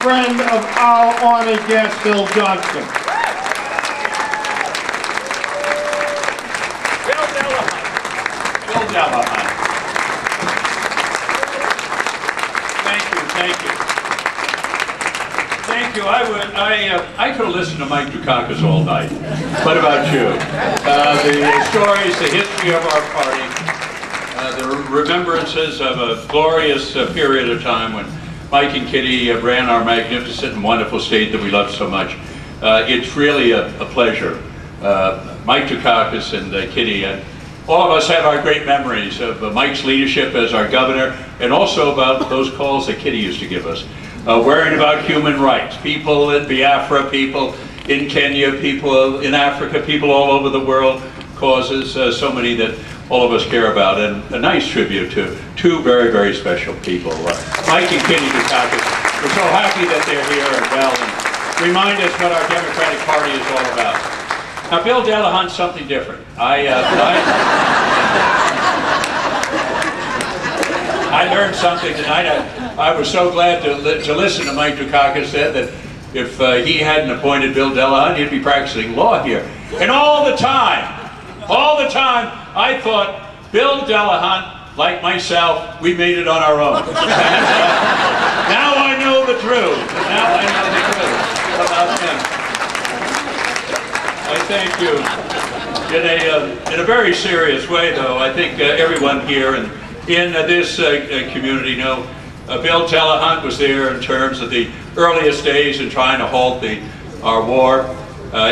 friend of our honored guest, Phil Johnston. Phil Johnston. Thank you. I could have listened to Mike Caucus all night. What about you? The stories, the history of our party, the remembrances of a glorious period of time when Mike and Kitty ran our magnificent and wonderful state that we love so much. It's really a pleasure. Mike Caucus and Kitty, all of us have our great memories of Mike's leadership as our governor, and also about those calls that Kitty used to give us. Worrying about human rights, people in Biafra, people in Kenya, people in Africa, people all over the world, causes so many that all of us care about, and a nice tribute to two very, very special people, Mike and Kitty Caucus. We're so happy that they're here and well, and remind us what our Democratic Party is all about. Now, Bill Delahunt's something different. I learned something tonight. I was so glad to listen to Mike Caucus said that if he hadn't appointed Bill Delahunt, he'd be practicing law here. And all the time, I thought Bill Delahunt, like myself, we made it on our own. Now I know the truth. Now I know the truth about him. I thank you. In a very serious way, though, I think everyone here and in this community know Bill Delahunt was there in terms of the earliest days in trying to halt our war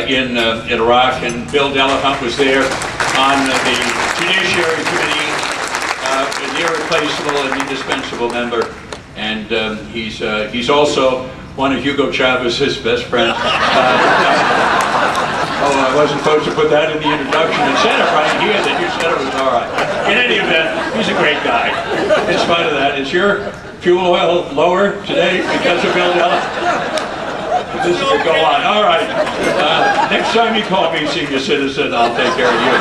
in Iraq, and Bill Delahunt was there on the Judiciary Committee, an irreplaceable and indispensable member, and he's also one of Hugo Chavez's best friends. Oh, I wasn't supposed to put that in the introduction and said it right here, that you said it was all right. In any event, he's a great guy. In spite of that, is your fuel oil lower today because of Bill Delahunt? This could go on. All right. Next time you call me senior citizen, I'll take care of you.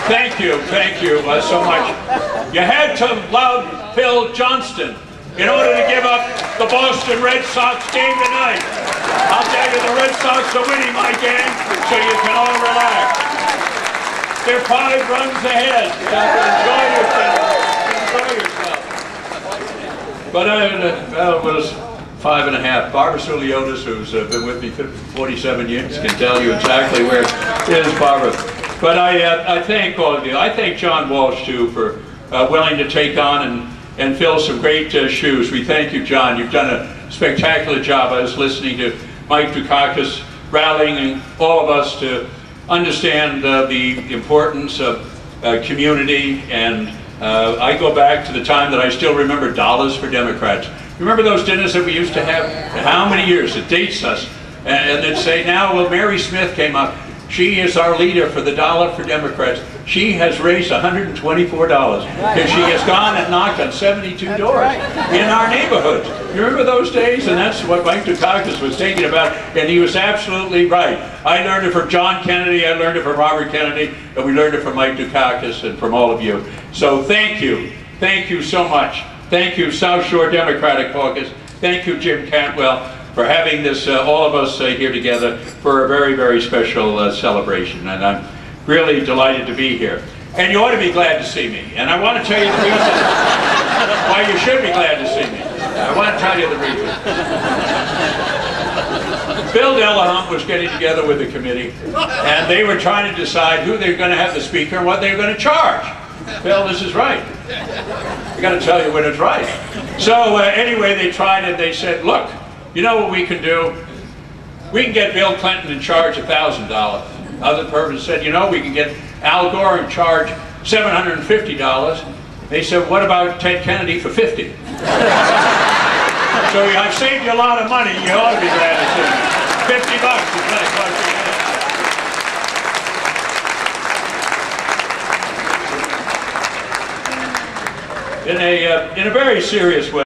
Thank you so much. You had to love Phil Johnston in order to give up the Boston Red Sox game tonight. I'll tell you, the Red Sox are winning my game, so you can all relax. They're 5 runs ahead. Enjoy yourself. But it was 5.5. Barbara Suliotis, who's been with me for 47 years, can tell you exactly where it is, Barbara. But I thank all of you. I thank John Walsh, too, for willing to take on and fill some great shoes. We thank you, John. You've done a spectacular job. I was listening to Mike Caucus rallying all of us to understand the importance of community, and I go back to the time that I still remember Dollars for Democrats. Remember those dinners that we used to have? How many years? It dates us. And they'd say, now, well, Mary Smith came up. She is our leader for the Dollar for Democrats. She has raised $124 because she has gone and knocked on 72 doors in our neighborhoods. You remember those days? And that's what Mike Caucus was thinking about, and he was absolutely right. I learned it from John Kennedy, I learned it from Robert Kennedy, and we learned it from Mike Caucus and from all of you. So thank you so much. Thank you, South Shore Democratic Caucus. Thank you, Jim Cantwell, for having this, all of us here together for a very, very special celebration. And I'm really delighted to be here. And you ought to be glad to see me. And I want to tell you the reason why you should be glad to see me. I want to tell you the reason. Bill Delahunt was getting together with the committee, and they were trying to decide who they were going to have the speaker and what they were going to charge. Bill, this is right. I got to tell you when it's right. So anyway, they tried it. They said, look, you know what we can do? We can get Bill Clinton in charge $1,000. Other person said, you know, we can get Al Gore in charge $750. They said, what about Ted Kennedy for $50? So I've saved you a lot of money. You ought to be glad to see me. $50 is what it costs you. In a very serious way.